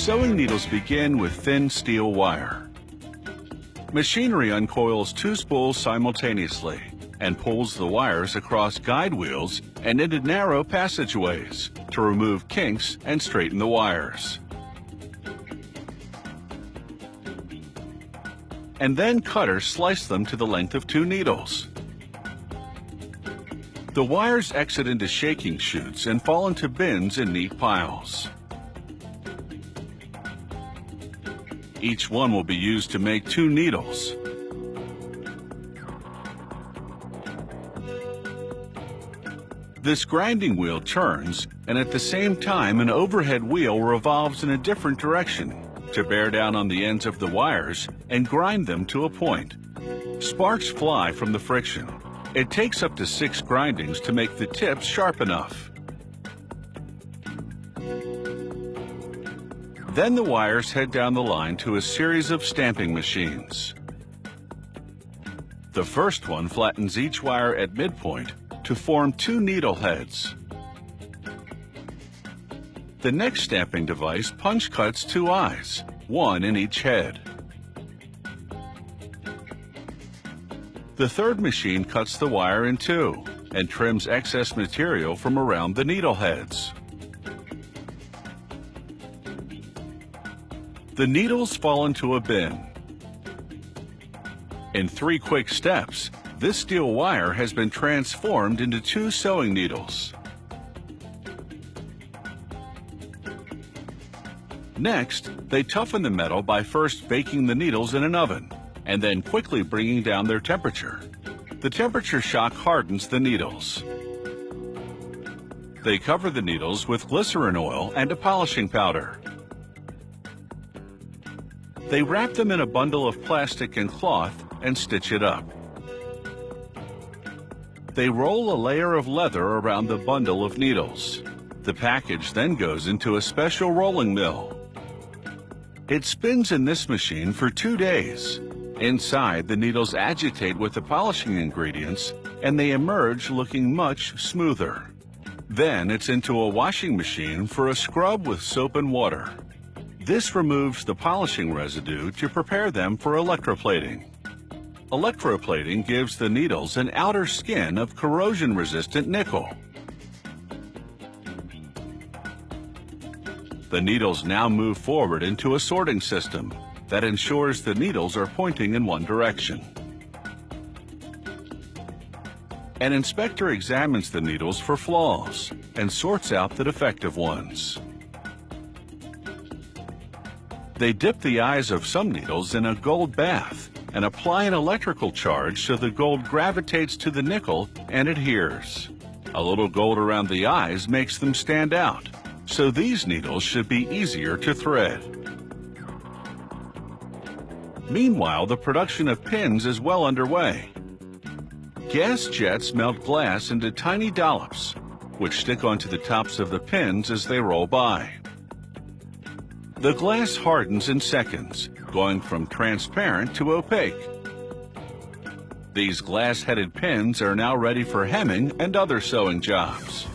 sewing needles begin with thin steel wire. Machinery uncoils two spools simultaneously and pulls the wires across guide wheels and into narrow passageways to remove kinks and straighten the wires. And then cutters slice them to the length of two needles. The wires exit into shaking chutes and fall into bins in neat piles. Each one will be used to make two needles. This grinding wheel turns, and at the same time an overhead wheel revolves in a different direction to bear down on the ends of the wires and grind them to a point. Sparks fly from the friction. It takes up to 6 grindings to make the tips sharp enough. Then the wires head down the line to a series of stamping machines. The first one flattens each wire at midpoint to form 2 needle heads. The next stamping device punch cuts 2 eyes, 1 in each head. The third machine cuts the wire in 2 and trims excess material from around the needle heads. The needles fall into a bin. In 3 quick steps, this steel wire has been transformed into 2 sewing needles. Next, they toughen the metal by first baking the needles in an oven and then quickly bringing down their temperature. The temperature shock hardens the needles. They cover the needles with glycerin oil and a polishing powder. They wrap them in a bundle of plastic and cloth and stitch it up. They roll a layer of leather around the bundle of needles. The package then goes into a special rolling mill. It spins in this machine for 2 days. Inside, the needles agitate with the polishing ingredients and they emerge looking much smoother. Then it's into a washing machine for a scrub with soap and water. This removes the polishing residue to prepare them for electroplating. Electroplating gives the needles an outer skin of corrosion-resistant nickel. The needles now move forward into a sorting system that ensures the needles are pointing in one direction. An inspector examines the needles for flaws and sorts out the defective ones. They dip the eyes of some needles in a gold bath and apply an electrical charge so the gold gravitates to the nickel and adheres. A little gold around the eyes makes them stand out, so these needles should be easier to thread. Meanwhile, the production of pins is well underway. Gas jets melt glass into tiny dollops, which stick onto the tops of the pins as they roll by. The glass hardens in seconds, going from transparent to opaque. These glass-headed pins are now ready for hemming and other sewing jobs.